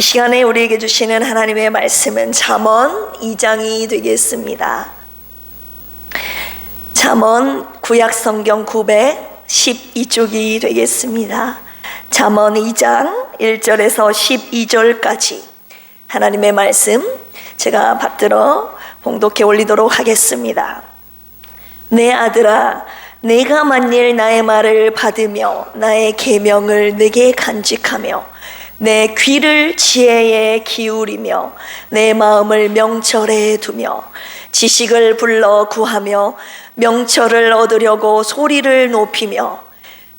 시간에 우리에게 주시는 하나님의 말씀은 잠언 2장이 되겠습니다. 잠언 구약성경 912쪽이 되겠습니다. 잠언 2장 1절에서 12절까지 하나님의 말씀 제가 받들어 봉독해 올리도록 하겠습니다. 내 아들아, 내가 만일 나의 말을 받으며 나의 계명을 내게 간직하며 내 귀를 지혜에 기울이며 내 마음을 명철에 두며 지식을 불러 구하며 명철을 얻으려고 소리를 높이며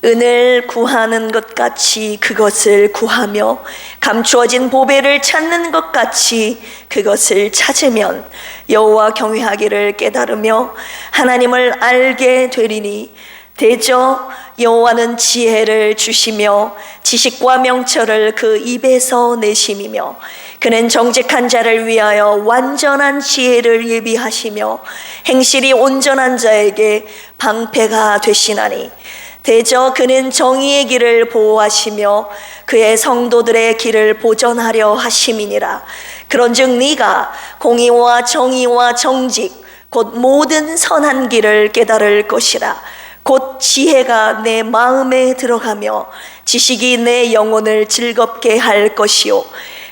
은을 구하는 것 같이 그것을 구하며 감추어진 보배를 찾는 것 같이 그것을 찾으면 여호와 경외하기를 깨달으며 하나님을 알게 되리니 대저 여호와는 지혜를 주시며 지식과 명철을 그 입에서 내심이며 그는 정직한 자를 위하여 완전한 지혜를 예비하시며 행실이 온전한 자에게 방패가 되시나니 대저 그는 정의의 길을 보호하시며 그의 성도들의 길을 보전하려 하심이니라. 그런즉 네가 공의와 정의와 정직 곧 모든 선한 길을 깨달을 것이라. 곧 지혜가 내 마음에 들어가며 지식이 내 영혼을 즐겁게 할 것이요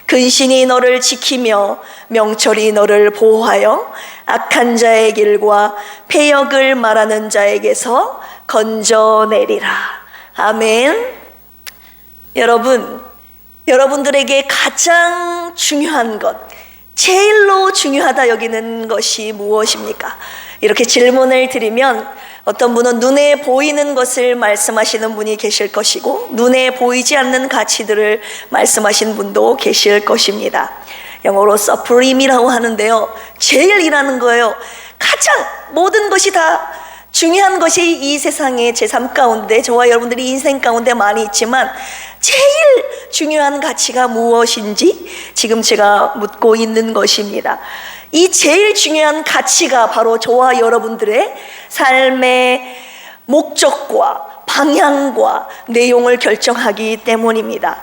근신이 너를 지키며 명철이 너를 보호하여 악한 자의 길과 패역을 말하는 자에게서 건져내리라. 아멘. 여러분들에게 가장 중요한 것, 제일로 중요하다 여기는 것이 무엇입니까? 이렇게 질문을 드리면 어떤 분은 눈에 보이는 것을 말씀하시는 분이 계실 것이고 눈에 보이지 않는 가치들을 말씀하신 분도 계실 것입니다. 영어로 supreme이라고 하는데요, 제일이라는 거예요. 가장 모든 것이 다 중요한 것이 이 세상의 제3 가운데 저와 여러분들이 인생 가운데 많이 있지만 제일 중요한 가치가 무엇인지 지금 제가 묻고 있는 것입니다. 이 제일 중요한 가치가 바로 저와 여러분들의 삶의 목적과 방향과 내용을 결정하기 때문입니다.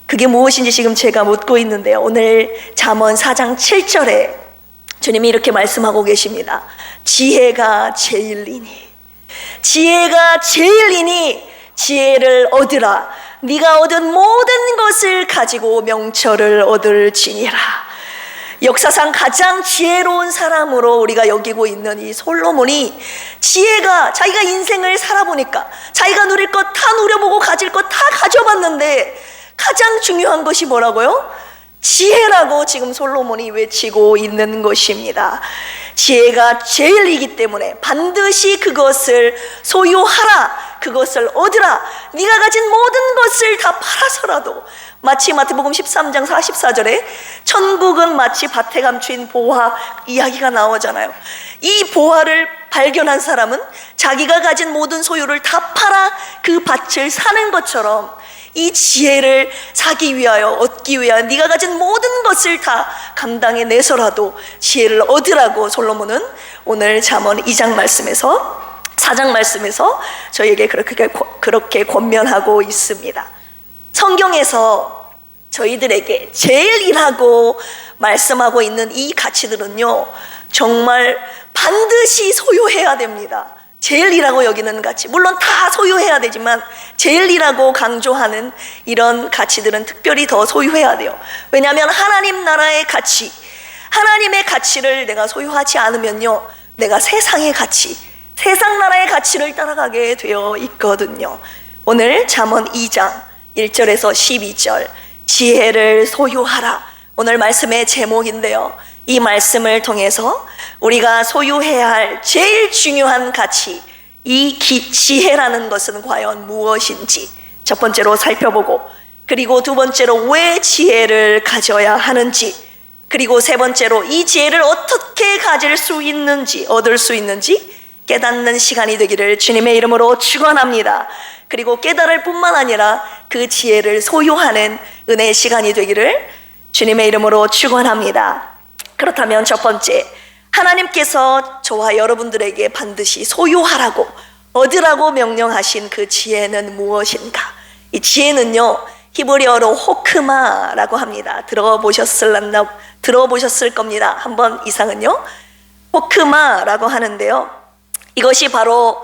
그게 무엇인지 지금 제가 묻고 있는데요, 오늘 잠언 4장 7절에 주님이 이렇게 말씀하고 계십니다. 지혜가 제일이니, 지혜가 제일이니 지혜를 얻으라. 네가 얻은 모든 것을 가지고 명철을 얻을지니라. 역사상 가장 지혜로운 사람으로 우리가 여기고 있는 이 솔로몬이 지혜가, 자기가 인생을 살아보니까 자기가 누릴 것 다 누려보고 가질 것 다 가져봤는데 가장 중요한 것이 뭐라고요? 지혜라고 지금 솔로몬이 외치고 있는 것입니다. 지혜가 제일이기 때문에 반드시 그것을 소유하라, 그것을 얻으라. 네가 가진 모든 것을 다 팔아서라도, 마치 마태복음 13장 44절에 천국은 마치 밭에 감춘 보화 이야기가 나오잖아요. 이 보화를 발견한 사람은 자기가 가진 모든 소유를 다 팔아 그 밭을 사는 것처럼 이 지혜를 사기 위하여, 얻기 위하여 네가 가진 모든 것을 다 감당해 내서라도 지혜를 얻으라고 솔로몬은 오늘 잠언 2장 말씀에서, 4장 말씀에서 저희에게 그렇게 권면하고 있습니다. 성경에서 저희들에게 제일이라고 말씀하고 있는 이 가치들은요, 정말 반드시 소유해야 됩니다. 제일이라고 여기는 가치, 물론 다 소유해야 되지만 제일이라고 강조하는 이런 가치들은 특별히 더 소유해야 돼요. 왜냐하면 하나님 나라의 가치, 하나님의 가치를 내가 소유하지 않으면요, 내가 세상의 가치, 세상 나라의 가치를 따라가게 되어 있거든요. 오늘 잠언 2장 1절에서 12절, 지혜를 소유하라, 오늘 말씀의 제목인데요, 이 말씀을 통해서 우리가 소유해야 할 제일 중요한 가치, 이 지혜라는 것은 과연 무엇인지 첫 번째로 살펴보고, 그리고 두 번째로 왜 지혜를 가져야 하는지, 그리고 세 번째로 이 지혜를 어떻게 가질 수 있는지, 얻을 수 있는지 깨닫는 시간이 되기를 주님의 이름으로 축원합니다. 그리고 깨달을 뿐만 아니라 그 지혜를 소유하는 은혜의 시간이 되기를 주님의 이름으로 축원합니다. 그렇다면 첫 번째, 하나님께서 저와 여러분들에게 반드시 소유하라고, 얻으라고 명령하신 그 지혜는 무엇인가? 이 지혜는요, 히브리어로 호크마라고 합니다. 들어보셨을 겁니다. 한번 이상은요. 호크마라고 하는데요. 이것이 바로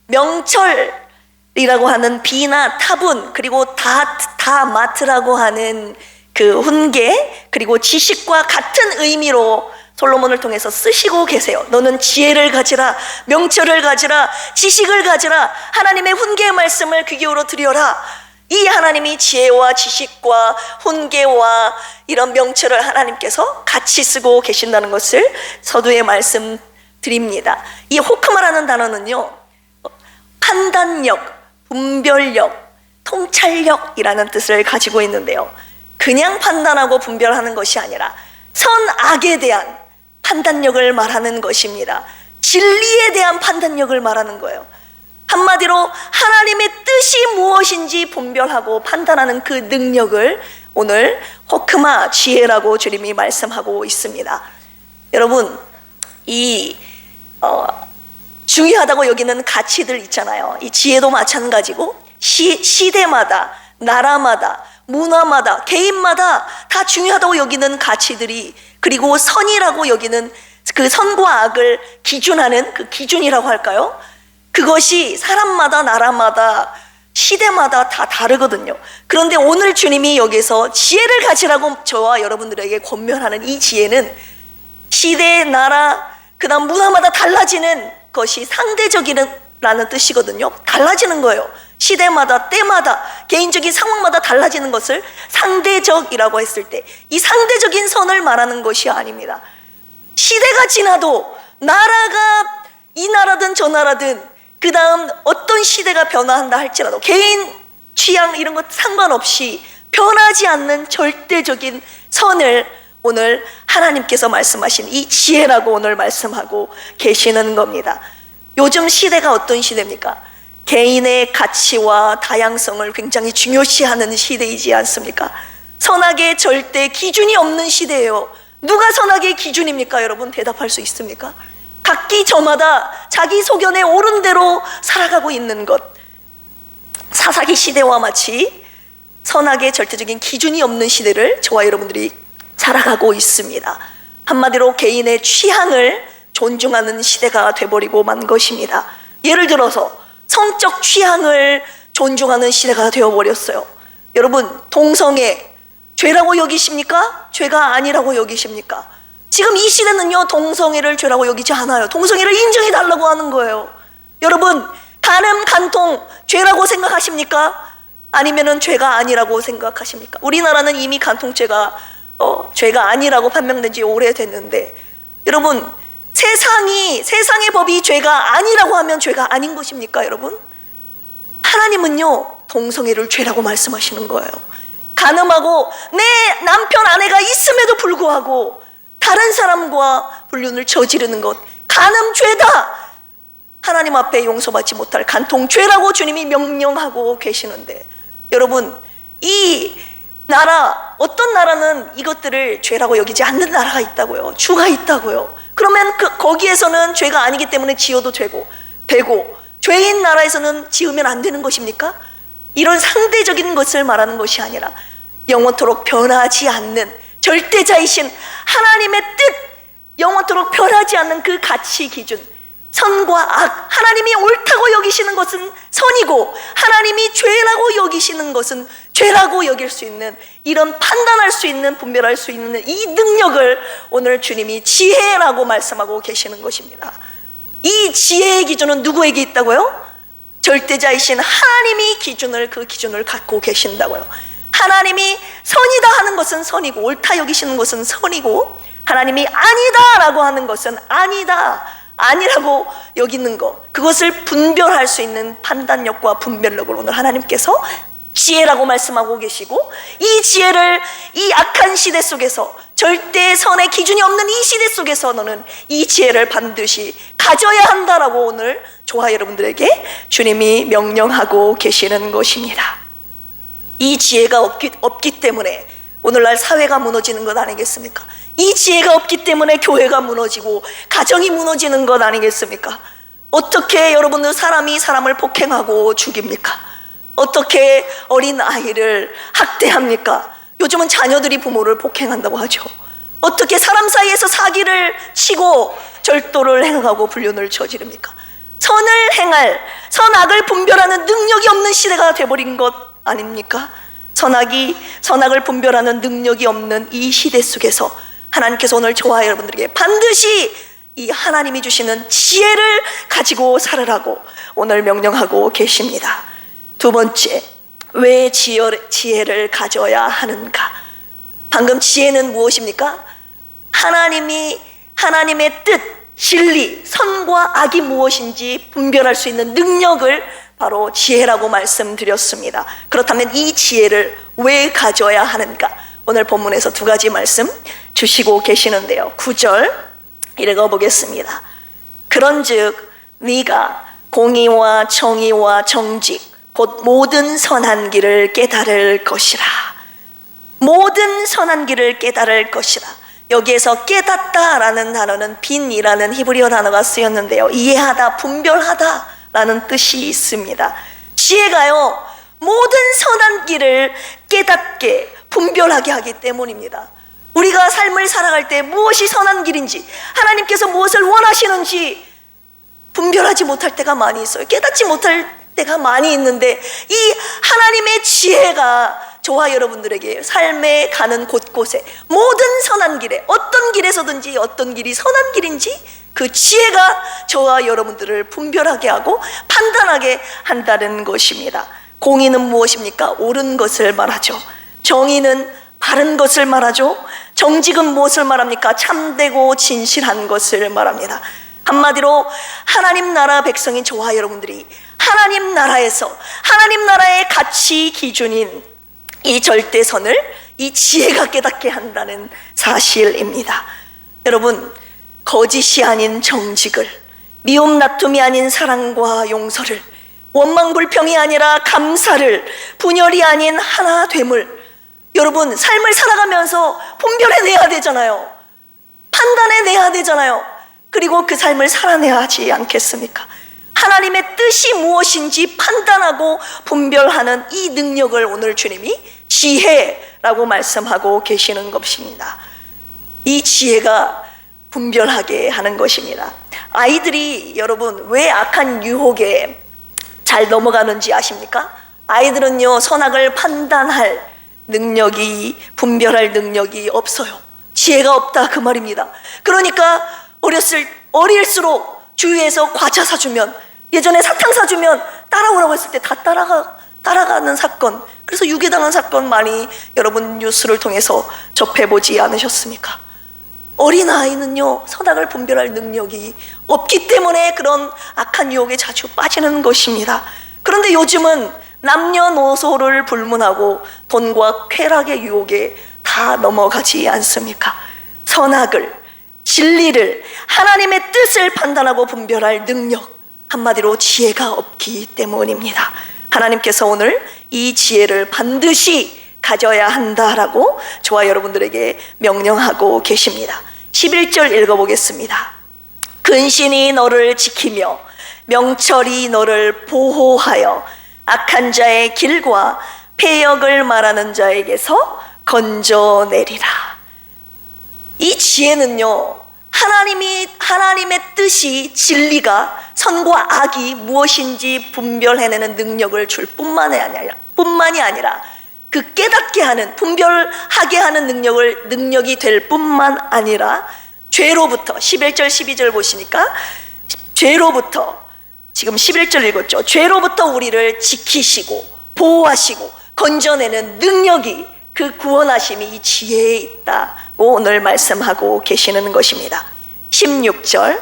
명철이라고 하는 비나 타분, 그리고 다마트라고 하는 그 훈계, 그리고 지식과 같은 의미로 솔로몬을 통해서 쓰시고 계세요. 너는 지혜를 가지라, 명철을 가지라, 지식을 가지라, 하나님의 훈계의 말씀을 귀 기울여 들여라. 이 하나님이 지혜와 지식과 훈계와 이런 명철을 하나님께서 같이 쓰고 계신다는 것을 서두에 말씀드립니다. 이 호크마라는 단어는요, 판단력, 분별력, 통찰력이라는 뜻을 가지고 있는데요, 그냥 판단하고 분별하는 것이 아니라 선악에 대한 판단력을 말하는 것입니다. 진리에 대한 판단력을 말하는 거예요. 한마디로 하나님의 뜻이 무엇인지 분별하고 판단하는 그 능력을 오늘 호크마, 지혜라고 주님이 말씀하고 있습니다. 여러분, 중요하다고 여기는 가치들 있잖아요. 이 지혜도 마찬가지고 시대마다, 나라마다, 문화마다, 개인마다 다 중요하다고 여기는 가치들이, 그리고 선이라고 여기는 그 선과 악을 기준하는 그 기준이라고 할까요? 그것이 사람마다, 나라마다, 시대마다 다 다르거든요. 그런데 오늘 주님이 여기서 지혜를 가지라고 저와 여러분들에게 권면하는 이 지혜는 시대, 나라, 그 다음 문화마다 달라지는 것이 상대적이라는 뜻이거든요. 달라지는 거예요. 시대마다, 때마다, 개인적인 상황마다 달라지는 것을 상대적이라고 했을 때, 이 상대적인 선을 말하는 것이 아닙니다. 시대가 지나도 나라가 이 나라든 저 나라든, 그 다음 어떤 시대가 변화한다 할지라도 개인 취향 이런 것 상관없이 변하지 않는 절대적인 선을 오늘 하나님께서 말씀하신 이 지혜라고 오늘 말씀하고 계시는 겁니다. 요즘 시대가 어떤 시대입니까? 개인의 가치와 다양성을 굉장히 중요시하는 시대이지 않습니까? 선악의 절대 기준이 없는 시대예요. 누가 선악의 기준입니까? 여러분 대답할 수 있습니까? 각기 저마다 자기 소견에 옳은 대로 살아가고 있는 것, 사사기 시대와 마치 선악의 절대적인 기준이 없는 시대를 저와 여러분들이 살아가고 있습니다. 한마디로 개인의 취향을 존중하는 시대가 돼버리고 만 것입니다. 예를 들어서 성적 취향을 존중하는 시대가 되어버렸어요. 여러분, 동성애 죄라고 여기십니까? 죄가 아니라고 여기십니까? 지금 이 시대는요, 동성애를 죄라고 여기지 않아요. 동성애를 인정해 달라고 하는 거예요. 여러분, 간음, 간통 죄라고 생각하십니까? 아니면은 죄가 아니라고 생각하십니까? 우리나라는 이미 간통죄가 죄가 아니라고 판명된 지 오래됐는데, 여러분, 세상의 법이 죄가 아니라고 하면 죄가 아닌 것입니까, 여러분? 하나님은요, 동성애를 죄라고 말씀하시는 거예요. 간음하고 내 남편, 아내가 있음에도 불구하고 다른 사람과 불륜을 저지르는 것, 간음죄다. 하나님 앞에 용서받지 못할 간통죄라고 주님이 명령하고 계시는데, 여러분, 이 나라, 어떤 나라는 이것들을 죄라고 여기지 않는 나라가 있다고요. 주가 있다고요. 그러면 거기에서는 죄가 아니기 때문에 지어도 되고 죄인 나라에서는 지으면 안 되는 것입니까? 이런 상대적인 것을 말하는 것이 아니라 영원토록 변하지 않는 절대자이신 하나님의 뜻, 영원토록 변하지 않는 그 가치 기준, 선과 악, 하나님이 옳다고 여기시는 것은 선이고 하나님이 죄라고 여기시는 것은 죄라고 여길 수 있는, 이런 판단할 수 있는, 분별할 수 있는 이 능력을 오늘 주님이 지혜라고 말씀하고 계시는 것입니다. 이 지혜의 기준은 누구에게 있다고요? 절대자이신 하나님이 그 기준을 갖고 계신다고요. 하나님이 선이다 하는 것은 선이고, 옳다 여기시는 것은 선이고, 하나님이 아니다라고 하는 것은 아니라고 여기는 것, 그것을 분별할 수 있는 판단력과 분별력을 오늘 하나님께서 지혜라고 말씀하고 계시고, 이 지혜를 이 악한 시대 속에서, 절대 선의 기준이 없는 이 시대 속에서 너는 이 지혜를 반드시 가져야 한다라고 오늘 저와 여러분들에게 주님이 명령하고 계시는 것입니다. 이 지혜가 없기 때문에 오늘날 사회가 무너지는 것 아니겠습니까? 이 지혜가 없기 때문에 교회가 무너지고 가정이 무너지는 것 아니겠습니까? 어떻게 여러분들 사람이 사람을 폭행하고 죽입니까? 어떻게 어린 아이를 학대합니까? 요즘은 자녀들이 부모를 폭행한다고 하죠. 어떻게 사람 사이에서 사기를 치고 절도를 행하고 불륜을 저지릅니까? 선을 행할, 선악을 분별하는 능력이 없는 시대가 돼버린 것 아닙니까? 선악을 분별하는 능력이 없는 이 시대 속에서 하나님께서 오늘 저와 여러분들에게 반드시 이 하나님이 주시는 지혜를 가지고 살으라고 오늘 명령하고 계십니다. 두 번째, 왜 지혜를 가져야 하는가? 방금 지혜는 무엇입니까? 하나님의 뜻, 진리, 선과 악이 무엇인지 분별할 수 있는 능력을 바로 지혜라고 말씀드렸습니다. 그렇다면 이 지혜를 왜 가져야 하는가? 오늘 본문에서 두 가지 말씀 주시고 계시는데요. 9절 읽어보겠습니다. 그런즉 네가 공의와 정의와 정직 곧 모든 선한 길을 깨달을 것이라. 모든 선한 길을 깨달을 것이라. 여기에서 깨닫다라는 단어는 빈이라는 히브리어 단어가 쓰였는데요, 이해하다, 분별하다 라는 뜻이 있습니다. 지혜가요, 모든 선한 길을 깨닫게 분별하게 하기 때문입니다. 우리가 삶을 살아갈 때 무엇이 선한 길인지, 하나님께서 무엇을 원하시는지 분별하지 못할 때가 많이 있어요. 깨닫지 못할 때가 많이 있는데, 이 하나님의 지혜가 저와 여러분들에게 삶에 가는 곳곳에 모든 선한 길에, 어떤 길에서든지 어떤 길이 선한 길인지 그 지혜가 저와 여러분들을 분별하게 하고 판단하게 한다는 것입니다. 공의는 무엇입니까? 옳은 것을 말하죠. 정의는 바른 것을 말하죠. 정직은 무엇을 말합니까? 참되고 진실한 것을 말합니다. 한마디로 하나님 나라 백성인 저와 여러분들이 하나님 나라에서 하나님 나라의 가치 기준인 이 절대선을 이 지혜가 깨닫게 한다는 사실입니다. 여러분, 거짓이 아닌 정직을, 미움 다툼이 아닌 사랑과 용서를, 원망불평이 아니라 감사를, 분열이 아닌 하나됨을, 여러분 삶을 살아가면서 분별해내야 되잖아요. 판단해내야 되잖아요. 그리고 그 삶을 살아내야 하지 않겠습니까? 하나님의 뜻이 무엇인지 판단하고 분별하는 이 능력을 오늘 주님이 지혜라고 말씀하고 계시는 것입니다. 이 지혜가 분별하게 하는 것입니다. 아이들이 여러분 왜 악한 유혹에 잘 넘어가는지 아십니까? 아이들은요, 선악을 판단할 능력이, 분별할 능력이 없어요. 지혜가 없다 그 말입니다. 그러니까 어릴수록 주위에서 과자 사주면, 예전에 사탕 사주면 따라오라고 했을 때 다 따라가는 사건, 그래서 유괴당한 사건 많이 여러분 뉴스를 통해서 접해보지 않으셨습니까? 어린아이는요, 선악을 분별할 능력이 없기 때문에 그런 악한 유혹에 자주 빠지는 것입니다. 그런데 요즘은 남녀노소를 불문하고 돈과 쾌락의 유혹에 다 넘어가지 않습니까? 선악을, 진리를, 하나님의 뜻을 판단하고 분별할 능력, 한마디로 지혜가 없기 때문입니다. 하나님께서 오늘 이 지혜를 반드시 가져야 한다라고 저와 여러분들에게 명령하고 계십니다. 11절 읽어보겠습니다. 근신이 너를 지키며 명철이 너를 보호하여 악한 자의 길과 패역을 말하는 자에게서 건져내리라. 이 지혜는요, 하나님의 뜻이, 진리가, 선과 악이 무엇인지 분별해내는 능력을 줄 뿐만이 아니라 그 깨닫게 하는, 분별하게 하는 능력이 될 뿐만 아니라 죄로부터, 11절 12절 보시니까 죄로부터, 지금 11절 읽었죠. 죄로부터 우리를 지키시고 보호하시고 건져내는 능력이, 그 구원하심이 이 지혜에 있다고 오늘 말씀하고 계시는 것입니다. 16절,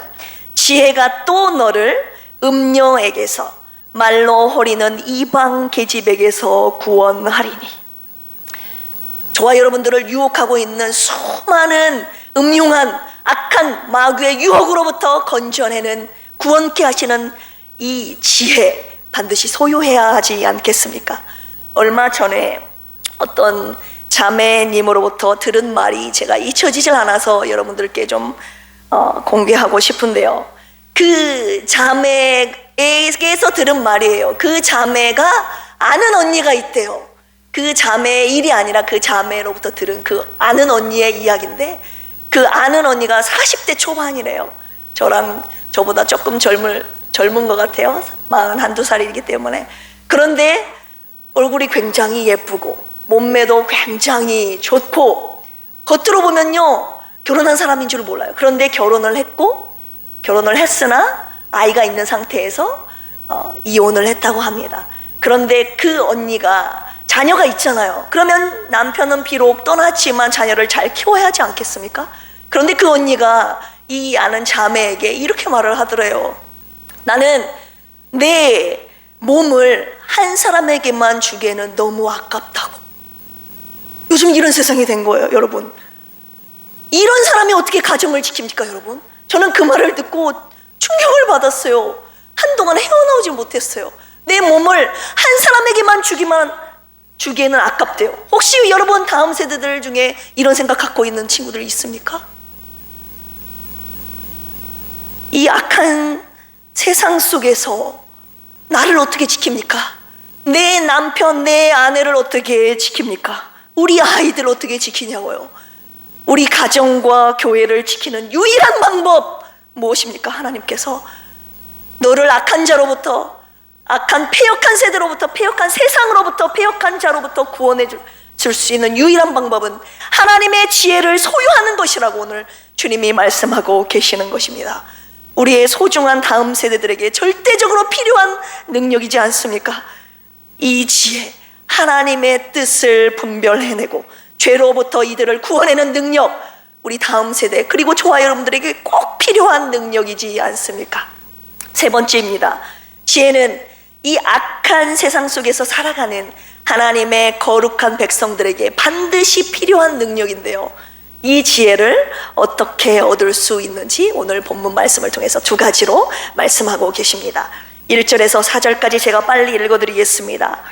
지혜가 또 너를 음녀에게서, 말로 허리는 이방 계집에게서 구원하리니. 저와 여러분들을 유혹하고 있는 수많은 음흉한 악한 마귀의 유혹으로부터 건져내는, 구원케 하시는 이 지혜 반드시 소유해야 하지 않겠습니까? 얼마 전에 어떤 자매님으로부터 들은 말이 제가 잊혀지질 않아서 여러분들께 좀 공개하고 싶은데요, 그 자매에게서 들은 말이에요. 그 자매가 아는 언니가 있대요. 그 자매의 일이 아니라 그 자매로부터 들은 그 아는 언니의 이야기인데, 그 아는 언니가 40대 초반이래요. 저보다 조금 젊은 것 같아요. 41~2살이기 때문에. 그런데 얼굴이 굉장히 예쁘고 몸매도 굉장히 좋고, 겉으로 보면요 결혼한 사람인 줄 몰라요. 그런데 결혼을 했으나 아이가 있는 상태에서 이혼을 했다고 합니다. 그런데 그 언니가 자녀가 있잖아요. 그러면 남편은 비록 떠났지만 자녀를 잘 키워야 하지 않겠습니까? 그런데 그 언니가 이 아는 자매에게 이렇게 말을 하더래요. 나는 내 몸을 한 사람에게만 주기에는 너무 아깝다고. 요즘 이런 세상이 된 거예요, 여러분. 이런 사람이 어떻게 가정을 지킵니까, 여러분? 저는 그 말을 듣고 충격을 받았어요. 한동안 헤어나오지 못했어요. 내 몸을 한 사람에게만 주기에는 아깝대요. 혹시 여러분 다음 세대들 중에 이런 생각 갖고 있는 친구들 있습니까? 이 악한 세상 속에서 나를 어떻게 지킵니까? 내 남편, 내 아내를 어떻게 지킵니까? 우리 아이들 어떻게 지키냐고요? 우리 가정과 교회를 지키는 유일한 방법 무엇입니까? 하나님께서 너를 악한 자로부터, 악한 패역한 세대로부터, 패역한 세상으로부터, 패역한 자로부터 구원해 줄 수 있는 유일한 방법은 하나님의 지혜를 소유하는 것이라고 오늘 주님이 말씀하고 계시는 것입니다. 우리의 소중한 다음 세대들에게 절대적으로 필요한 능력이지 않습니까? 이 지혜, 하나님의 뜻을 분별해내고 죄로부터 이들을 구원해내는 능력, 우리 다음 세대 그리고 저와 여러분들에게 꼭 필요한 능력이지 않습니까? 세 번째입니다. 지혜는 이 악한 세상 속에서 살아가는 하나님의 거룩한 백성들에게 반드시 필요한 능력인데요, 이 지혜를 어떻게 얻을 수 있는지 오늘 본문 말씀을 통해서 두 가지로 말씀하고 계십니다. 1절에서 4절까지 제가 빨리 읽어드리겠습니다.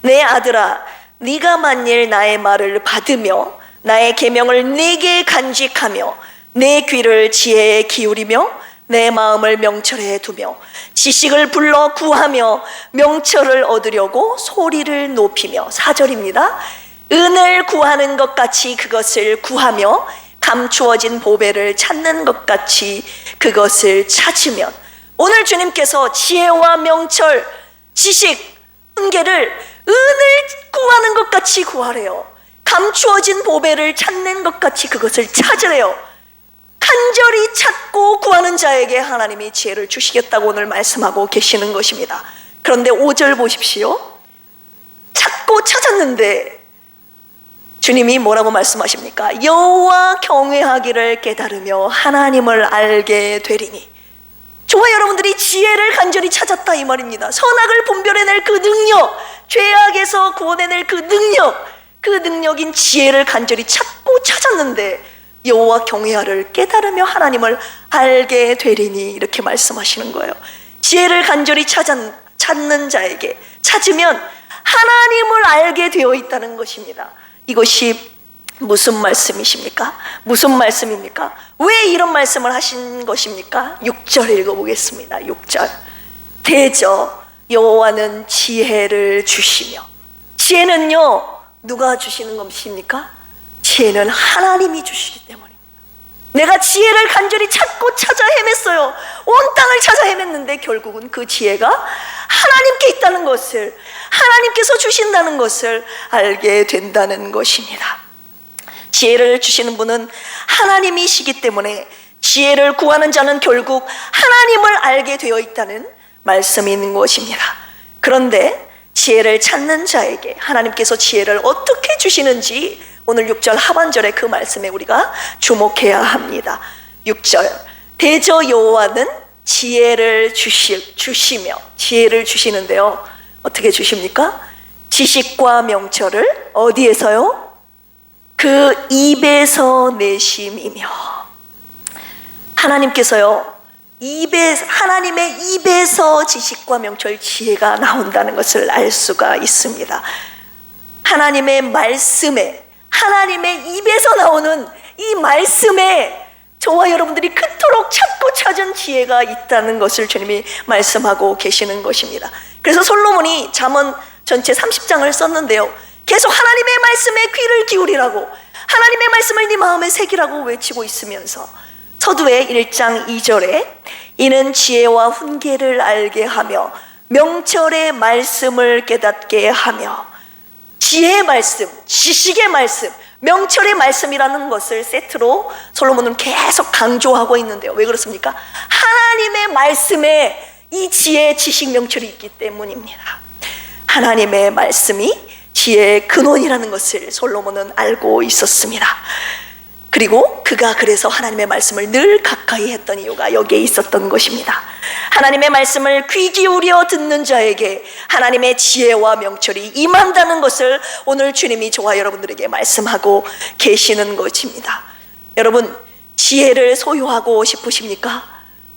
내 아들아, 네가 만일 나의 말을 받으며 나의 계명을 네게 간직하며 내 귀를 지혜에 기울이며 내 마음을 명철에 두며 지식을 불러 구하며 명철을 얻으려고 소리를 높이며, 4절입니다. 은을 구하는 것 같이 그것을 구하며 감추어진 보배를 찾는 것 같이 그것을 찾으면, 오늘 주님께서 지혜와 명철, 지식, 훈계를 은을 구하는 것 같이 구하래요. 감추어진 보배를 찾는 것 같이 그것을 찾으래요. 간절히 찾고 구하는 자에게 하나님이 지혜를 주시겠다고 오늘 말씀하고 계시는 것입니다. 그런데 5절 보십시오. 찾고 찾았는데 주님이 뭐라고 말씀하십니까? 여호와 경외하기를 깨달으며 하나님을 알게 되리니. 저와 여러분들이 지혜를 간절히 찾았다 이 말입니다. 선악을 분별해낼 그 능력, 죄악에서 구원해낼 그 능력, 그 능력인 지혜를 간절히 찾고 찾았는데 여호와 경외하를 깨달으며 하나님을 알게 되리니, 이렇게 말씀하시는 거예요. 지혜를 간절히 찾는 자에게, 찾으면 하나님을 알게 되어 있다는 것입니다. 이것이 무슨 말씀이십니까? 무슨 말씀입니까? 왜 이런 말씀을 하신 것입니까? 6절 읽어보겠습니다. 6절. 대저 여호와는 지혜를 주시며. 지혜는요, 누가 주시는 것입니까? 지혜는 하나님이 주시기 때문입니다. 내가 지혜를 간절히 찾고 찾아 헤맸어요. 온 땅을 찾아 헤맸는데 결국은 그 지혜가 하나님께 있다는 것을, 하나님께서 주신다는 것을 알게 된다는 것입니다. 지혜를 주시는 분은 하나님이시기 때문에 지혜를 구하는 자는 결국 하나님을 알게 되어 있다는 말씀이 있는 것입니다. 그런데 지혜를 찾는 자에게 하나님께서 지혜를 어떻게 주시는지 오늘 6절 하반절의 그 말씀에 우리가 주목해야 합니다. 6절. 대저 여호와는 지혜를 주시며, 지혜를 주시는데요, 어떻게 주십니까? 지식과 명철을 어디에서요? 그 입에서 내심이며. 하나님께서요, 하나님의 입에서 지식과 명철, 지혜가 나온다는 것을 알 수가 있습니다. 하나님의 말씀에, 하나님의 입에서 나오는 이 말씀에 저와 여러분들이 그토록 찾고 찾은 지혜가 있다는 것을 주님이 말씀하고 계시는 것입니다. 그래서 솔로몬이 잠언 전체 30장을 썼는데요. 계속 하나님의 말씀에 귀를 기울이라고, 하나님의 말씀을 네 마음에 새기라고 외치고 있으면서 서두에 1장 2절에 이는 지혜와 훈계를 알게 하며 명철의 말씀을 깨닫게 하며, 지혜의 말씀, 지식의 말씀, 명철의 말씀이라는 것을 세트로 솔로몬은 계속 강조하고 있는데요. 왜 그렇습니까? 하나님의 말씀에 이 지혜, 지식, 명철이 있기 때문입니다. 하나님의 말씀이 지혜의 근원이라는 것을 솔로몬은 알고 있었습니다. 그리고 그가 그래서 하나님의 말씀을 늘 가까이 했던 이유가 여기에 있었던 것입니다. 하나님의 말씀을 귀 기울여 듣는 자에게 하나님의 지혜와 명철이 임한다는 것을 오늘 주님이 저와 여러분들에게 말씀하고 계시는 것입니다. 여러분, 지혜를 소유하고 싶으십니까?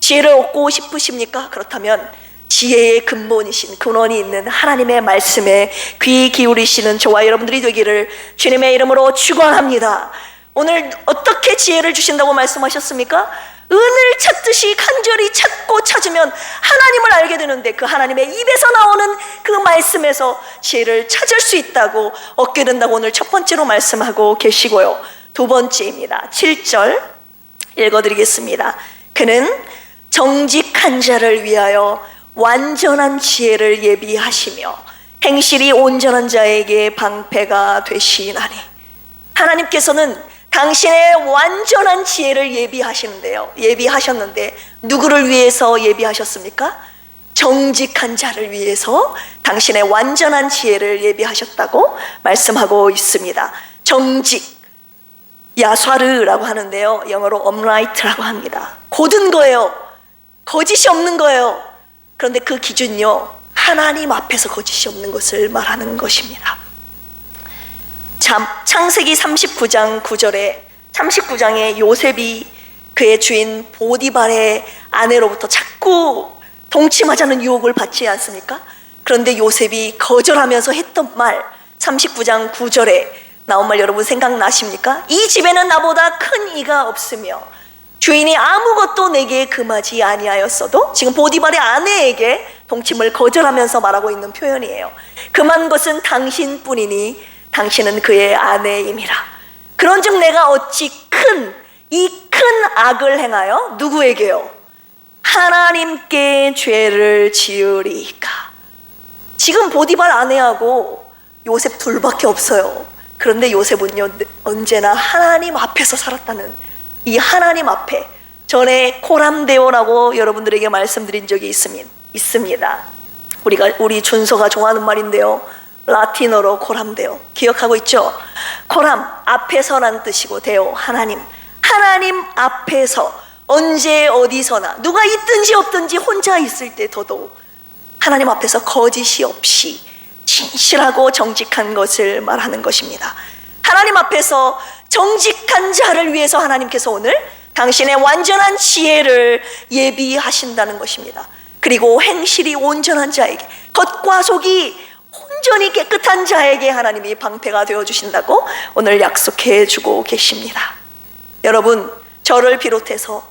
지혜를 얻고 싶으십니까? 그렇다면 지혜의 근본이신, 근원이 있는 하나님의 말씀에 귀 기울이시는 저와 여러분들이 되기를 주님의 이름으로 축원합니다. 오늘 어떻게 지혜를 주신다고 말씀하셨습니까? 은을 찾듯이 간절히 찾고 찾으면 하나님을 알게 되는데, 그 하나님의 입에서 나오는 그 말씀에서 지혜를 찾을 수 있다고, 얻게 된다고 오늘 첫 번째로 말씀하고 계시고요. 두 번째입니다. 7절 읽어드리겠습니다. 그는 정직한 자를 위하여 완전한 지혜를 예비하시며 행실이 온전한 자에게 방패가 되시나니. 하나님께서는 당신의 완전한 지혜를 예비하시는데요. 예비하셨는데 누구를 위해서 예비하셨습니까? 정직한 자를 위해서 당신의 완전한 지혜를 예비하셨다고 말씀하고 있습니다. 정직, 야사르라고 하는데요. 영어로 upright라고 합니다. 곧은 거예요. 거짓이 없는 거예요. 그런데 그 기준요, 하나님 앞에서 거짓이 없는 것을 말하는 것입니다. 창세기 39장 9절에 39장에 요셉이 그의 주인 보디발의 아내로부터 자꾸 동침하자는 유혹을 받지 않습니까? 그런데 요셉이 거절하면서 했던 말, 39장 9절에 나온 말 여러분 생각나십니까? 이 집에는 나보다 큰 이가 없으며 주인이 아무것도 내게 금하지 아니하였어도, 지금 보디발의 아내에게 동침을 거절하면서 말하고 있는 표현이에요. 금한 것은 당신뿐이니 당신은 그의 아내임이라. 그런즉 내가 어찌 이 큰 악을 행하여 누구에게요? 하나님께 죄를 지으리까. 지금 보디발 아내하고 요셉 둘밖에 없어요. 그런데 요셉은요, 언제나 하나님 앞에서 살았다는 이 하나님 앞에, 전에 코람데오라고 여러분들에게 말씀드린 적이 있습니다. 우리 준서가 좋아하는 말인데요, 라틴어로 코람데오, 기억하고 있죠? 코람, 앞에서란 뜻이고, 데오, 하나님. 하나님 앞에서 언제 어디서나 누가 있든지 없든지 혼자 있을 때 더더욱 하나님 앞에서 거짓이 없이 진실하고 정직한 것을 말하는 것입니다. 하나님 앞에서 정직한 자를 위해서 하나님께서 오늘 당신의 완전한 지혜를 예비하신다는 것입니다. 그리고 행실이 온전한 자에게, 겉과 속이 온전히 깨끗한 자에게 하나님이 방패가 되어주신다고 오늘 약속해 주고 계십니다. 여러분, 저를 비롯해서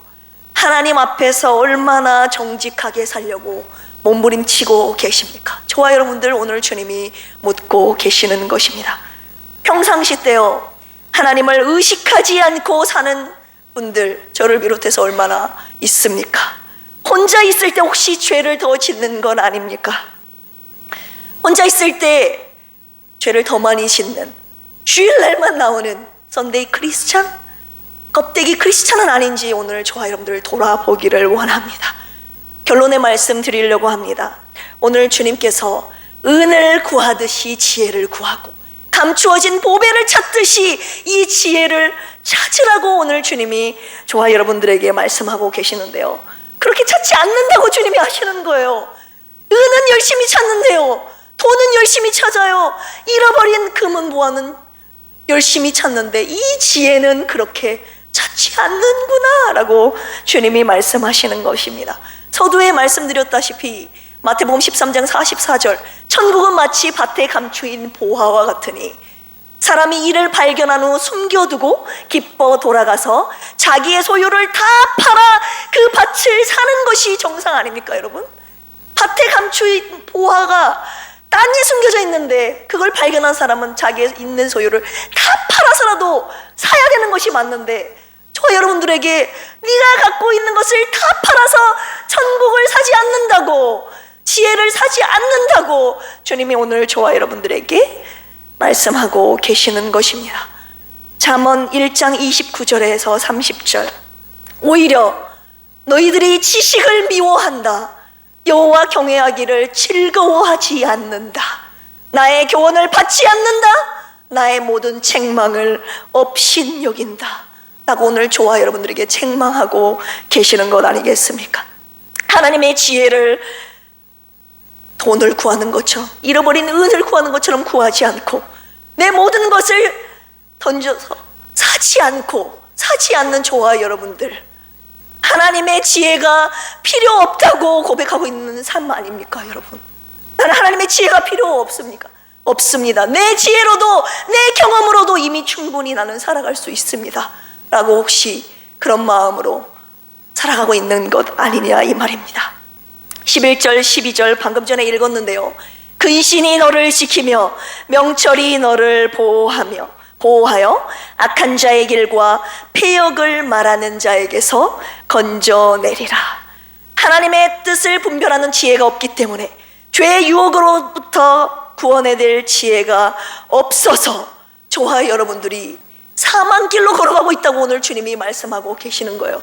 하나님 앞에서 얼마나 정직하게 살려고 몸부림치고 계십니까? 저와 여러분들 오늘 주님이 묻고 계시는 것입니다. 평상시 때요, 하나님을 의식하지 않고 사는 분들, 저를 비롯해서 얼마나 있습니까? 혼자 있을 때 혹시 죄를 더 짓는 건 아닙니까? 혼자 있을 때 죄를 더 많이 짓는, 주일날만 나오는 선데이 크리스찬, 껍데기 크리스찬은 아닌지 오늘 저와 여러분들 돌아보기를 원합니다. 결론의 말씀 드리려고 합니다. 오늘 주님께서 은을 구하듯이 지혜를 구하고 감추어진 보배를 찾듯이 이 지혜를 찾으라고 오늘 주님이 저와 여러분들에게 말씀하고 계시는데요, 그렇게 찾지 않는다고 주님이 하시는 거예요. 은은 열심히 찾는데요, 돈은 열심히 찾아요. 잃어버린 금은 보화는 열심히 찾는데 이 지혜는 그렇게 찾지 않는구나 라고 주님이 말씀하시는 것입니다. 서두에 말씀드렸다시피 마태복음 13장 44절, 천국은 마치 밭에 감추인 보화와 같으니 사람이 이를 발견한 후 숨겨두고 기뻐 돌아가서 자기의 소유를 다 팔아 그 밭을 사는 것이 정상 아닙니까 여러분? 밭에 감추인 보화가 땅에 숨겨져 있는데 그걸 발견한 사람은 자기의 있는 소유를 다 팔아서라도 사야 되는 것이 맞는데, 저 여러분들에게 네가 갖고 있는 것을 다 팔아서 천국을 사지 않는다고, 지혜를 사지 않는다고 주님이 오늘 저와 여러분들에게 말씀하고 계시는 것입니다. 잠언 1장 29절에서 30절, 오히려 너희들이 지식을 미워한다. 여호와 경외하기를 즐거워하지 않는다. 나의 교훈을 받지 않는다. 나의 모든 책망을 업신여긴다 라고 오늘 저와 여러분들에게 책망하고 계시는 것 아니겠습니까? 하나님의 지혜를 돈을 구하는 것처럼, 잃어버린 은을 구하는 것처럼 구하지 않고, 내 모든 것을 던져서 사지 않는 저와 여러분들, 하나님의 지혜가 필요 없다고 고백하고 있는 삶 아닙니까, 여러분? 나는 하나님의 지혜가 필요 없습니까? 없습니다. 내 지혜로도, 내 경험으로도 이미 충분히 나는 살아갈 수 있습니다 라고 혹시 그런 마음으로 살아가고 있는 것 아니냐, 이 말입니다. 11절 12절 방금 전에 읽었는데요, 근신이 너를 지키며 명철이 너를 보호하여 악한 자의 길과 패역을 말하는 자에게서 건져내리라. 하나님의 뜻을 분별하는 지혜가 없기 때문에 죄의 유혹으로부터 구원해낼 지혜가 없어서 저와 여러분들이 사망길로 걸어가고 있다고 오늘 주님이 말씀하고 계시는 거예요.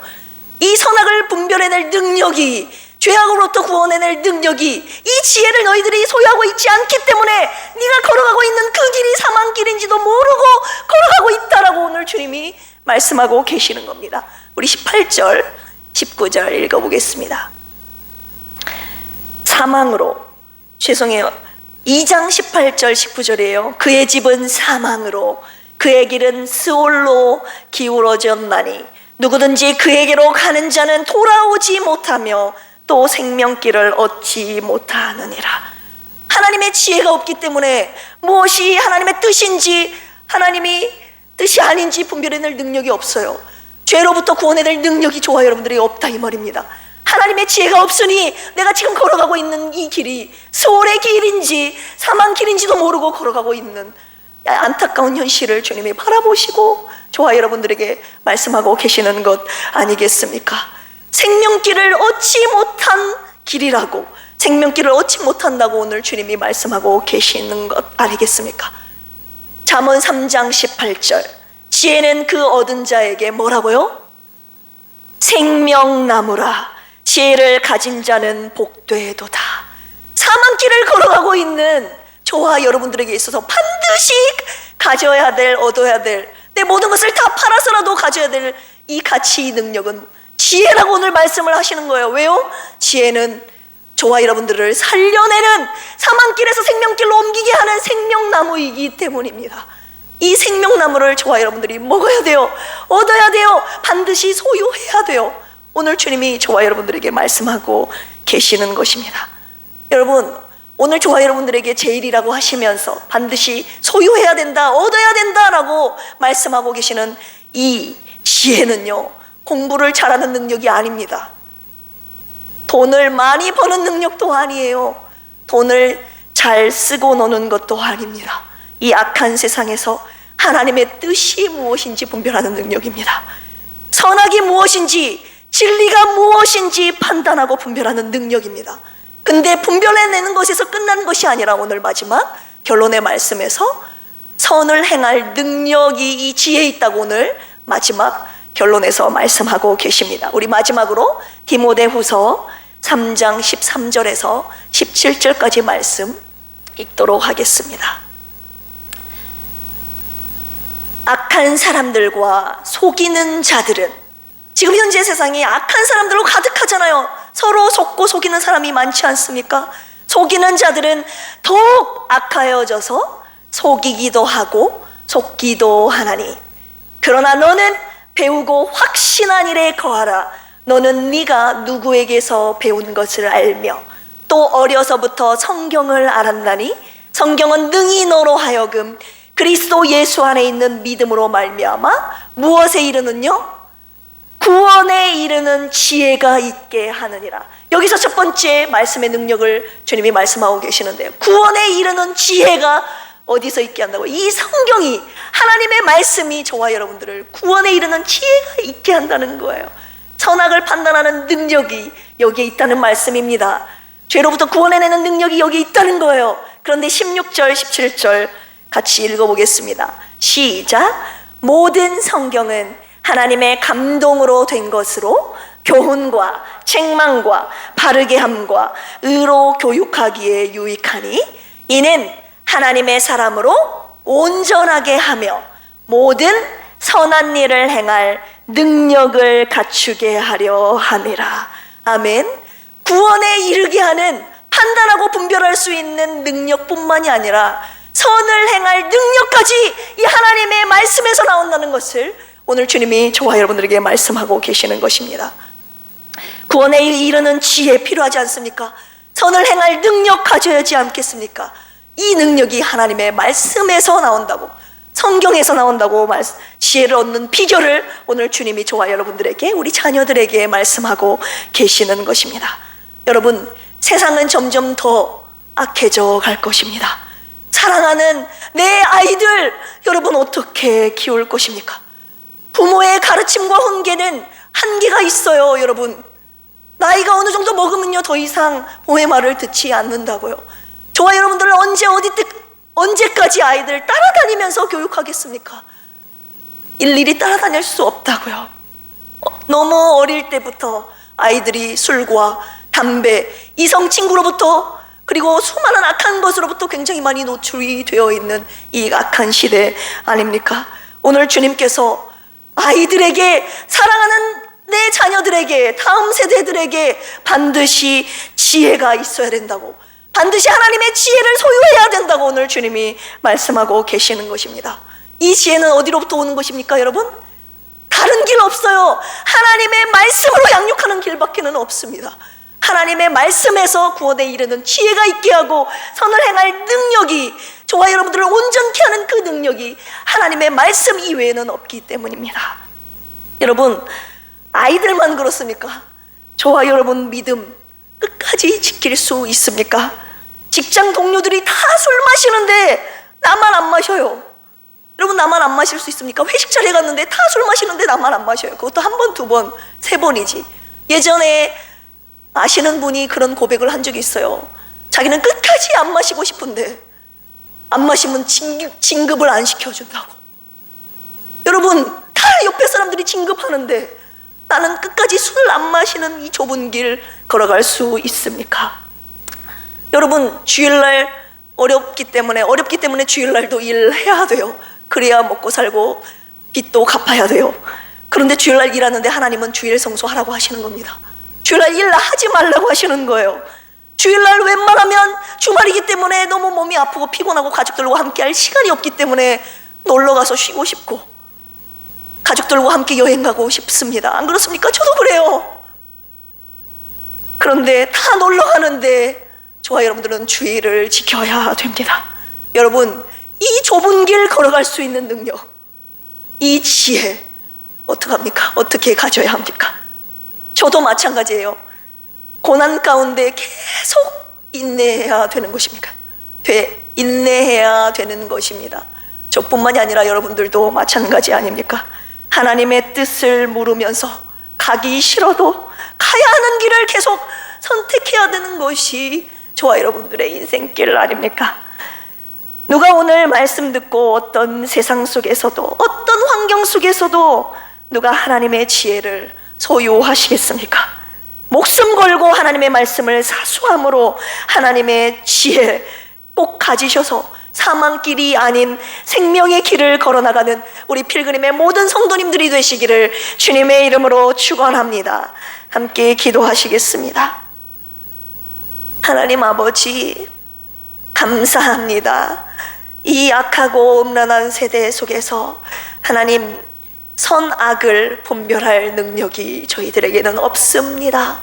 이 선악을 분별해낼 능력이, 죄악으로부터 구원해낼 능력이, 이 지혜를 너희들이 소유하고 있지 않기 때문에 네가 걸어가고 있는 그 길이 사망길인지도 모르고 걸어가고 있다라고 오늘 주님이 말씀하고 계시는 겁니다. 우리 18절 19절 읽어보겠습니다. 2장 18절 19절이에요. 그의 집은 사망으로, 그의 길은 스올로 기울어졌나니 누구든지 그에게로 가는 자는 돌아오지 못하며 또 생명길을 얻지 못하느니라. 하나님의 지혜가 없기 때문에 무엇이 하나님의 뜻인지, 하나님이 뜻이 아닌지 분별해낼 능력이 없어요. 죄로부터 구원해낼 능력이 저와 여러분들이 없다, 이 말입니다. 하나님의 지혜가 없으니 내가 지금 걸어가고 있는 이 길이 수월의 길인지 사망길인지도 모르고 걸어가고 있는 안타까운 현실을 주님이 바라보시고 저와 여러분들에게 말씀하고 계시는 것 아니겠습니까? 생명길을 얻지 못한 길이라고, 생명길을 얻지 못한다고 오늘 주님이 말씀하고 계시는 것 아니겠습니까? 잠언 3장 18절, 지혜는 그 얻은 자에게 뭐라고요? 생명나무라. 지혜를 가진 자는 복되도다. 사망길을 걸어가고 있는 저와 여러분들에게 있어서 반드시 가져야 될, 얻어야 될, 내 모든 것을 다 팔아서라도 가져야 될 이 가치, 이 능력은 지혜라고 오늘 말씀을 하시는 거예요. 왜요? 지혜는 저와 여러분들을 살려내는, 사망길에서 생명길로 옮기게 하는 생명나무이기 때문입니다. 이 생명나무를 저와 여러분들이 먹어야 돼요. 얻어야 돼요. 반드시 소유해야 돼요. 오늘 주님이 저와 여러분들에게 말씀하고 계시는 것입니다. 여러분, 오늘 저와 여러분들에게 제일이라고 하시면서 반드시 소유해야 된다, 얻어야 된다라고 말씀하고 계시는 이 지혜는요, 공부를 잘하는 능력이 아닙니다. 돈을 많이 버는 능력도 아니에요. 돈을 잘 쓰고 노는 것도 아닙니다. 이 악한 세상에서 하나님의 뜻이 무엇인지 분별하는 능력입니다. 선악이 무엇인지, 진리가 무엇인지 판단하고 분별하는 능력입니다. 근데 분별해내는 것에서 끝난 것이 아니라 오늘 마지막 결론의 말씀에서 선을 행할 능력이 이 지혜에 있다고 오늘 마지막 결론에서 말씀하고 계십니다. 우리 마지막으로 디모데후서 3장 13절에서 17절까지 말씀 읽도록 하겠습니다. 악한 사람들과 속이는 자들은, 지금 현재 세상이 악한 사람들로 가득하잖아요. 서로 속고 속이는 사람이 많지 않습니까? 속이는 자들은 더욱 악하여져서 속이기도 하고 속기도 하나니, 그러나 너는 배우고 확신한 일에 거하라. 너는 네가 누구에게서 배운 것을 알며 또 어려서부터 성경을 알았나니 성경은 능히 너로 하여금 그리스도 예수 안에 있는 믿음으로 말미암아 무엇에 이르느뇨? 구원에 이르는 지혜가 있게 하느니라. 여기서 첫 번째 말씀의 능력을 주님이 말씀하고 계시는데요, 구원에 이르는 지혜가 어디서 있게 한다고? 이 성경이, 하나님의 말씀이 저와 여러분들을 구원에 이르는 지혜가 있게 한다는 거예요. 선악을 판단하는 능력이 여기에 있다는 말씀입니다. 죄로부터 구원해내는 능력이 여기 있다는 거예요. 그런데 16절 17절 같이 읽어보겠습니다. 시작. 모든 성경은 하나님의 감동으로 된 것으로 교훈과 책망과 바르게 함과 의로 교육하기에 유익하니 이는 하나님의 사람으로 온전하게 하며 모든 선한 일을 행할 능력을 갖추게 하려 함이라. 아멘. 구원에 이르게 하는, 판단하고 분별할 수 있는 능력뿐만이 아니라 선을 행할 능력까지 이 하나님의 말씀에서 나온다는 것을 오늘 주님이 저와 여러분들에게 말씀하고 계시는 것입니다. 구원에 이르는 지혜 필요하지 않습니까? 선을 행할 능력 가져야지 않겠습니까? 이 능력이 하나님의 말씀에서 나온다고, 성경에서 나온다고 지혜를 얻는 비결을 오늘 주님이 저와 여러분들에게, 우리 자녀들에게 말씀하고 계시는 것입니다. 여러분, 세상은 점점 더 악해져 갈 것입니다. 사랑하는 내 아이들, 여러분 어떻게 키울 것입니까? 부모의 가르침과 훈계는 한계가 있어요. 여러분, 나이가 어느 정도 먹으면요, 더 이상 부모의 말을 듣지 않는다고요. 저와 여러분들은 언제까지 아이들 따라다니면서 교육하겠습니까? 일일이 따라다닐 수 없다고요. 너무 어릴 때부터 아이들이 술과 담배, 이성 친구로부터, 그리고 수많은 악한 것으로부터 굉장히 많이 노출이 되어 있는 이 악한 시대 아닙니까? 오늘 주님께서 아이들에게, 사랑하는 내 자녀들에게, 다음 세대들에게 반드시 지혜가 있어야 된다고, 반드시 하나님의 지혜를 소유해야 된다고 오늘 주님이 말씀하고 계시는 것입니다. 이 지혜는 어디로부터 오는 것입니까, 여러분? 다른 길 없어요. 하나님의 말씀으로 양육하는 길밖에는 없습니다. 하나님의 말씀에서 구원에 이르는 지혜가 있게 하고 선을 행할 능력이, 저와 여러분들을 온전케 하는 그 능력이 하나님의 말씀 이외에는 없기 때문입니다. 여러분, 아이들만 그렇습니까? 저와 여러분 믿음 끝까지 지킬 수 있습니까? 직장 동료들이 다 술 마시는데 나만 안 마셔요. 여러분, 나만 안 마실 수 있습니까? 회식 자리에 갔는데 다 술 마시는데 나만 안 마셔요. 그것도 한 번, 두 번, 세 번이지. 예전에 아시는 분이 그런 고백을 한 적이 있어요. 자기는 끝까지 안 마시고 싶은데 안 마시면 진급을 안 시켜준다고. 여러분, 다 옆에 사람들이 진급하는데 나는 끝까지 술 안 마시는 이 좁은 길 걸어갈 수 있습니까? 여러분, 주일날 어렵기 때문에 주일날도 일해야 돼요. 그래야 먹고 살고 빚도 갚아야 돼요. 그런데 주일날 일하는데 하나님은 주일 성수하라고 하시는 겁니다. 주일날 일 하지 말라고 하시는 거예요. 주일날 웬만하면 주말이기 때문에 너무 몸이 아프고 피곤하고 가족들과 함께 할 시간이 없기 때문에 놀러 가서 쉬고 싶고 가족들과 함께 여행 가고 싶습니다. 안 그렇습니까? 저도 그래요. 그런데 다 놀러 가는데 저와 여러분들은 주의를 지켜야 됩니다. 여러분, 이 좁은 길 걸어갈 수 있는 능력, 이 지혜 어떡합니까? 어떻게 가져야 합니까? 저도 마찬가지예요. 고난 가운데 계속 인내해야 되는 것입니까? 인내해야 되는 것입니다. 저뿐만이 아니라 여러분들도 마찬가지 아닙니까? 하나님의 뜻을 물으면서 가기 싫어도 가야 하는 길을 계속 선택해야 되는 것이 저와 여러분들의 인생길 아닙니까? 누가 오늘 말씀 듣고 어떤 세상 속에서도, 어떤 환경 속에서도 누가 하나님의 지혜를 소유하시겠습니까? 목숨 걸고 하나님의 말씀을 사수함으로 하나님의 지혜 꼭 가지셔서 사망길이 아닌 생명의 길을 걸어나가는 우리 필그림의 모든 성도님들이 되시기를 주님의 이름으로 축원합니다. 함께 기도하시겠습니다. 하나님 아버지, 감사합니다. 이 악하고 음란한 세대 속에서 하나님, 선악을 분별할 능력이 저희들에게는 없습니다.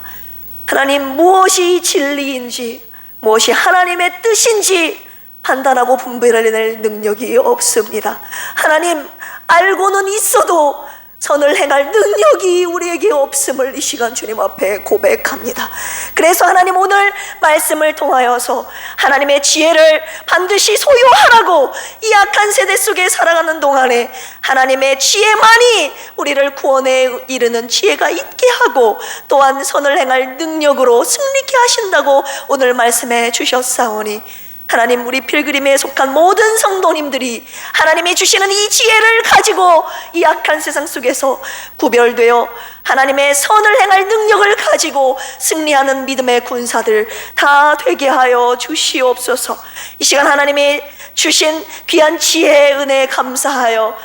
하나님, 무엇이 진리인지, 무엇이 하나님의 뜻인지 판단하고 분별해낼 능력이 없습니다. 하나님, 알고는 있어도 선을 행할 능력이 우리에게 없음을 이 시간 주님 앞에 고백합니다. 그래서 하나님 오늘 말씀을 통하여서 하나님의 지혜를 반드시 소유하라고 이 악한 세대 속에 살아가는 동안에 하나님의 지혜만이 우리를 구원에 이르는 지혜가 있게 하고 또한 선을 행할 능력으로 승리케 하신다고 오늘 말씀해 주셨사오니 하나님, 우리 필그림에 속한 모든 성도님들이 하나님이 주시는 이 지혜를 가지고 이 악한 세상 속에서 구별되어 하나님의 선을 행할 능력을 가지고 승리하는 믿음의 군사들 다 되게 하여 주시옵소서. 이 시간 하나님이 주신 귀한 지혜의 은혜에 감사하여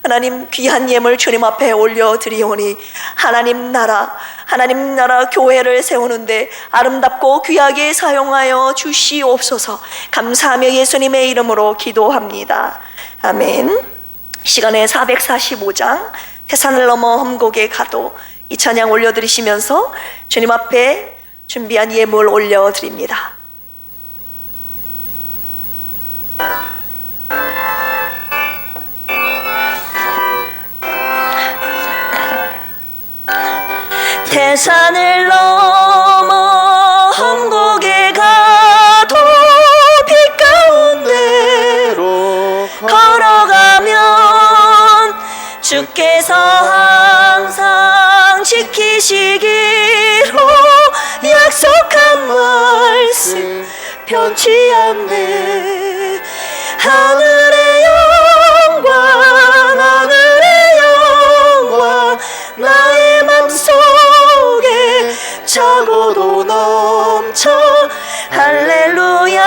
하나님 귀한 예물 주님 앞에 올려드리오니 하나님 나라 교회를 세우는데 아름답고 귀하게 사용하여 주시옵소서. 감사하며 예수님의 이름으로 기도합니다. 아멘. 시간에 445장 태산을 넘어 험곡에 가도 이 찬양 올려드리시면서 주님 앞에 준비한 예물 올려드립니다. 태산을 넘어 험곡에 가도 빛 가운데로 걸어가면 주께서 항상 지키시기로 약속한 말씀 변치 않네. 하늘의 영광 나의 맘속에 차고도 넘쳐 할렐루야를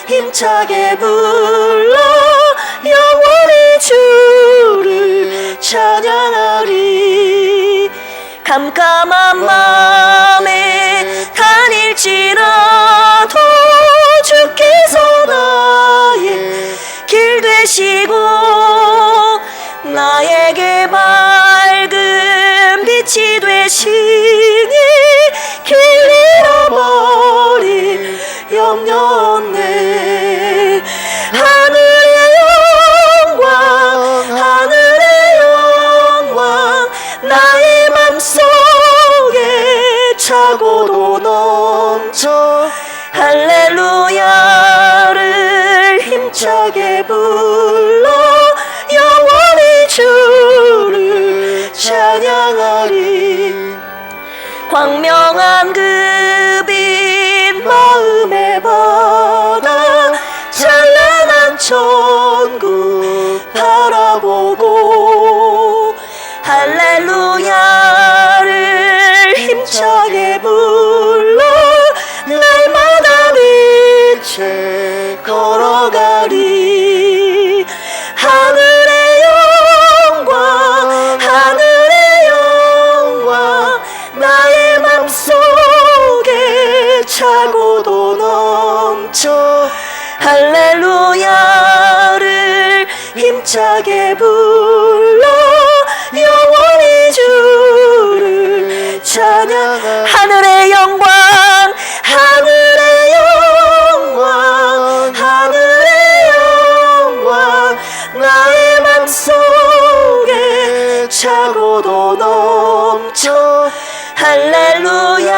힘차게 불러 영원히 주를 찬양하리. 깜깜한 맘에 다닐지라도 주께서 나의 길 되시고 나에게 밝은 빛이 되시니 길 잃어버릴 염려 없네. 하늘의 영광 나의 맘속에 차고도 넘쳐 할렐루야를 힘차게 불러 영원히 주를 찬양하리. 광명한 그 빛 마음의 바다 찬란한 천국 바라보고 할렐루야를 힘차게 불러 날마다 빛에 걸어가리. 하늘의 영광 나의 맘속에 차고도 넘쳐 할렐루야를 힘차게 불러 영원히 주를 찬양. 하늘의 영광 나의 맘속에 차고도 넘쳐 할렐루야를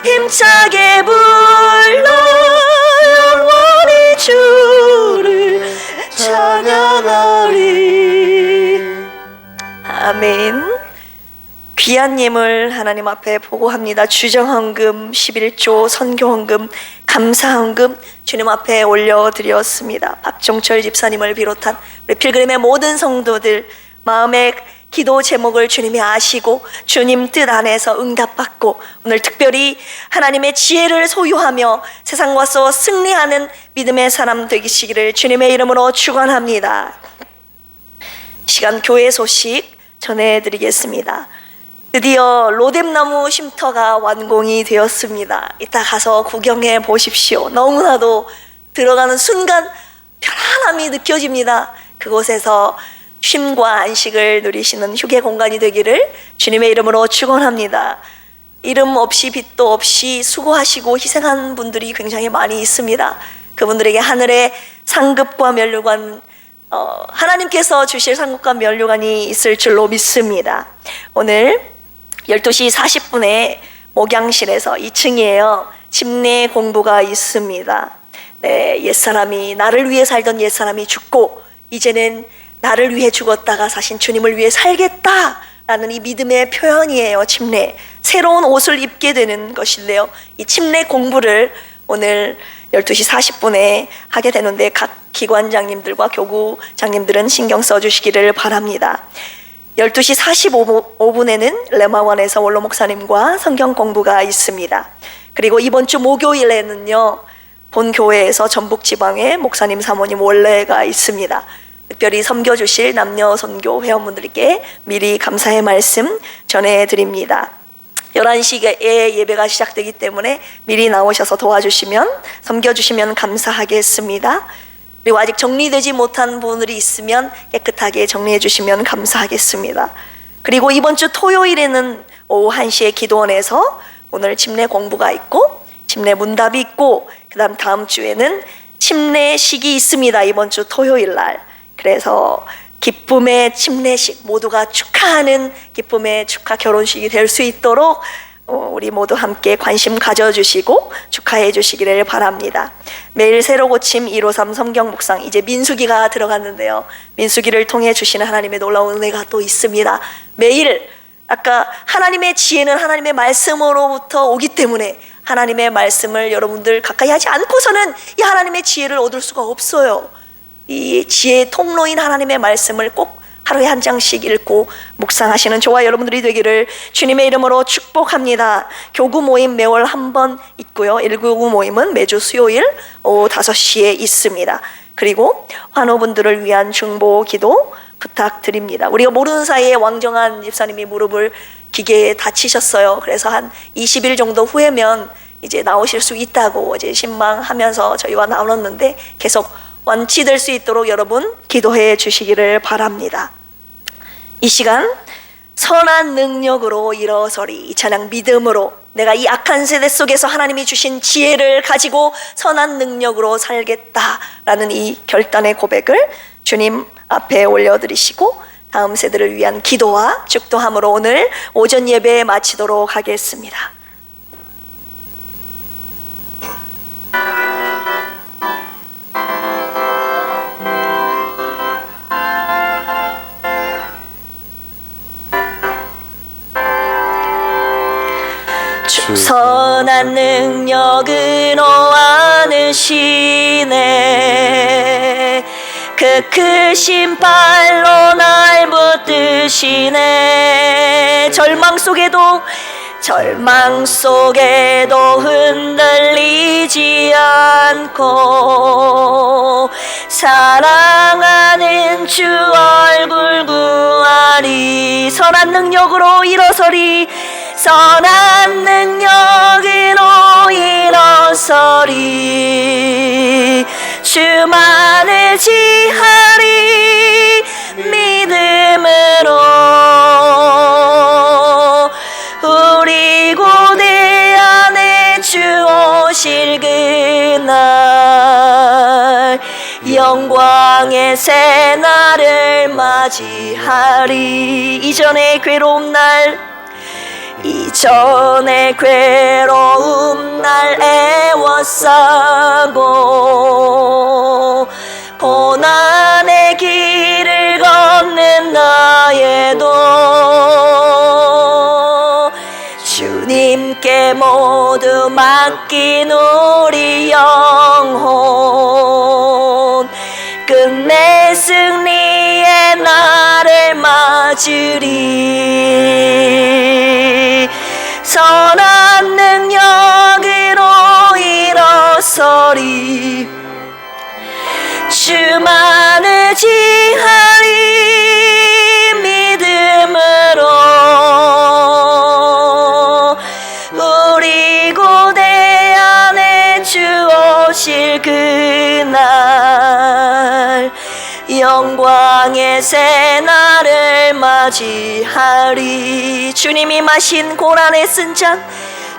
힘차게 불러 영원히 주를 찬양하리. 아멘. 귀한 예물 하나님 앞에 보고합니다. 주정헌금 11조, 선교헌금, 감사헌금 주님 앞에 올려드렸습니다. 박종철 집사님을 비롯한 우리 필그림의 모든 성도들 마음의 기도 제목을 주님이 아시고 주님 뜻 안에서 응답받고 오늘 특별히 하나님의 지혜를 소유하며 세상과서 승리하는 믿음의 사람 되시기를 주님의 이름으로 축원합니다. 시간 교회 소식 전해드리겠습니다. 드디어 로뎀나무 쉼터가 완공이 되었습니다. 이따 가서 구경해 보십시오. 너무나도 들어가는 순간 편안함이 느껴집니다. 그곳에서 쉼과 안식을 누리시는 휴게 공간이 되기를 주님의 이름으로 축원합니다. 이름 없이 빛도 없이 수고하시고 희생한 분들이 굉장히 많이 있습니다. 그분들에게 하늘의 상급과 면류관 하나님께서 주실 상급과 면류관이 있을 줄로 믿습니다. 오늘 12시 40분에 목양실에서 2층이에요. 침례 공부가 있습니다. 네, 옛사람이, 나를 위해 살던 옛사람이 죽고 이제는 나를 위해 죽었다가 사신 주님을 위해 살겠다라는 이 믿음의 표현이에요. 침례, 새로운 옷을 입게 되는 것인데요, 이 침례 공부를 오늘 12시 40분에 하게 되는데 각 기관장님들과 교구장님들은 신경 써주시기를 바랍니다. 12시 45분에는 레마원에서 원로 목사님과 성경 공부가 있습니다. 그리고 이번 주 목요일에는요, 본 교회에서 전북 지방에 목사님 사모님 원례가 있습니다. 특별히 섬겨주실 남녀 선교 회원분들께 미리 감사의 말씀 전해드립니다. 11시에 예배가 시작되기 때문에 미리 나오셔서 도와주시면, 섬겨주시면 감사하겠습니다. 그리고 아직 정리되지 못한 분들이 있으면 깨끗하게 정리해 주시면 감사하겠습니다. 그리고 이번 주 토요일에는 오후 1시에 기도원에서 오늘 침례 공부가 있고 침례 문답이 있고, 그 다음 주에는 침례식이 있습니다. 이번 주 토요일 날. 그래서 기쁨의 침례식, 모두가 축하하는 기쁨의 축하 결혼식이 될 수 있도록 우리 모두 함께 관심 가져주시고 축하해 주시기를 바랍니다. 매일 새로 고침 153 성경 묵상, 이제 민수기가 들어갔는데요, 민수기를 통해 주시는 하나님의 놀라운 은혜가 또 있습니다. 매일, 아까 하나님의 지혜는 하나님의 말씀으로부터 오기 때문에 하나님의 말씀을 여러분들 가까이 하지 않고서는 이 하나님의 지혜를 얻을 수가 없어요. 이 지혜의 통로인 하나님의 말씀을 꼭 하루에 한 장씩 읽고 묵상하시는 저와 여러분들이 되기를 주님의 이름으로 축복합니다. 교구 모임 매월 한 번 있고요, 199 모임은 매주 수요일 오후 5시에 있습니다. 그리고 환우분들을 위한 중보 기도 부탁드립니다. 우리가 모르는 사이에 왕정한 집사님이 무릎을 기계에 다치셨어요. 그래서 한 20일 정도 후에면 이제 나오실 수 있다고 어제 신망하면서 저희와 나눴는데, 계속 완치될 수 있도록 여러분 기도해 주시기를 바랍니다. 이 시간 선한 능력으로 일어서리, 이 찬양 믿음으로 내가 이 악한 세대 속에서 하나님이 주신 지혜를 가지고 선한 능력으로 살겠다라는 이 결단의 고백을 주님 앞에 올려드리시고 다음 세대를 위한 기도와 축도함으로 오늘 오전 예배 마치도록 하겠습니다. 선한 능력으로 안으시네, 그 크신 발로 날 붙드시네. 절망 속에도 흔들리지 않고 사랑하는 주 얼굴 구하리. 선한 능력으로 일어서리, 선한 능력으로 일어서리. 주만을 지하리 믿음으로. 우리 고대 안에 주 오실 그날 영광의 새날을 맞이하리. 이전의 괴로운 날 애워싸고 고난의 길을 걷는 나에도 주님께 모두 맡긴 우리 영혼 끝내 승리의 날을 맞으리. 선한 능력으로 일어서리. 주만을 지하리 믿음으로. 우리 고대 안에 주 오실 그날 영광의 새날을 맞이하리. 주님이 마신 고난의 쓴 잔,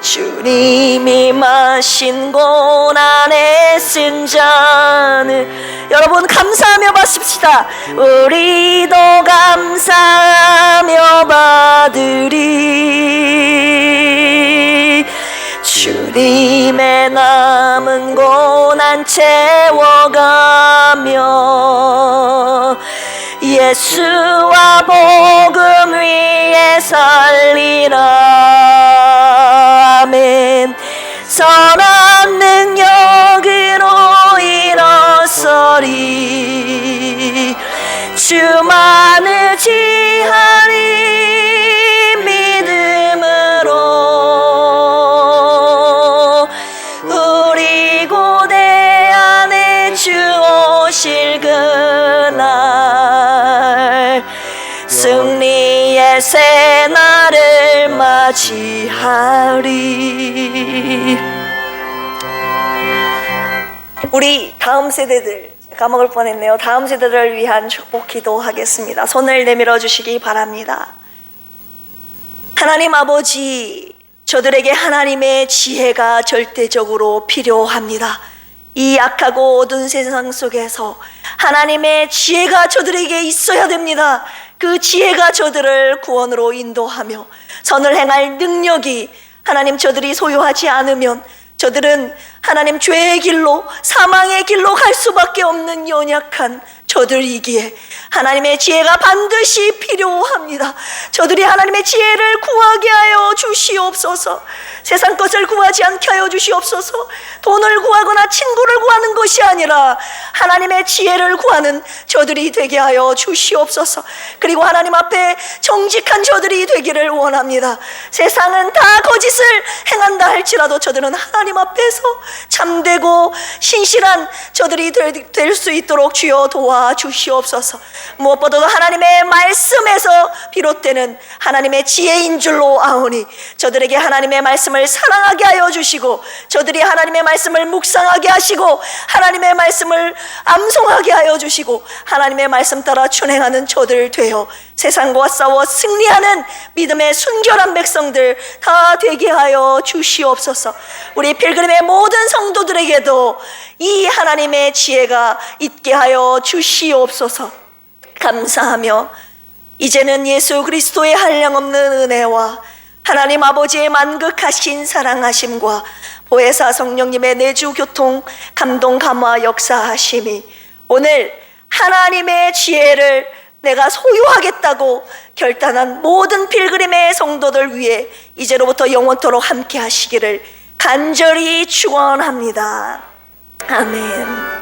주님이 마신 고난에 쓴 잔을 여러분 감사하며 마십시다. 우리도 감사하며 받으리. 주님의 남은 고난 채워가며 예수와 복음 위에 살리라. 아멘. 선한 능력으로 일어서리. 주만을 지하리 믿음으로 우리 고대 안에 주 오실 그날 승리의 새날을 맞이하리. 우리 다음 세대들, 까먹을 뻔했네요. 다음 세대들을 위한 축복 기도하겠습니다. 손을 내밀어 주시기 바랍니다. 하나님 아버지, 저들에게 하나님의 지혜가 절대적으로 필요합니다. 이 악하고 어두운 세상 속에서 하나님의 지혜가 저들에게 있어야 됩니다. 그 지혜가 저들을 구원으로 인도하며 선을 행할 능력이 하나님 저들이 소유하지 않으면 저들은 하나님 죄의 길로 사망의 길로 갈 수밖에 없는 연약한 저들이기에 하나님의 지혜가 반드시 필요합니다. 저들이 하나님의 지혜를 구하게 하여 주시옵소서. 세상 것을 구하지 않게 하여 주시옵소서. 돈을 구하거나 친구를 구하는 것이 아니라 하나님의 지혜를 구하는 저들이 되게 하여 주시옵소서. 그리고 하나님 앞에 정직한 저들이 되기를 원합니다. 세상은 다 거짓을 행한다 할지라도 저들은 하나님 앞에서 참되고 신실한 저들이 될 수 있도록 주여 도와주시옵소서. 무엇보다도 하나님의 말씀에서 비롯되는 하나님의 지혜인 줄로 아오니 저들에게 하나님의 말씀을 사랑하게 하여 주시고 저들이 하나님의 말씀을 묵상하게 하시고 하나님의 말씀을 암송하게 하여 주시고 하나님의 말씀 따라 준행하는 저들 되어 세상과 싸워 승리하는 믿음의 순결한 백성들 다 되게 하여 주시옵소서. 우리 필그림의 모든 성도들에게도 이 하나님의 지혜가 있게 하여 주시옵소서. 감사하며 이제는 예수 그리스도의 한량없는 은혜와 하나님 아버지의 만극하신 사랑하심과 보혜사 성령님의 내주 교통 감동 감화 역사하심이 오늘 하나님의 지혜를 내가 소유하겠다고 결단한 모든 필그림의 성도들 위해 이제로부터 영원토록 함께 하시기를 간절히 축원합니다. 아멘.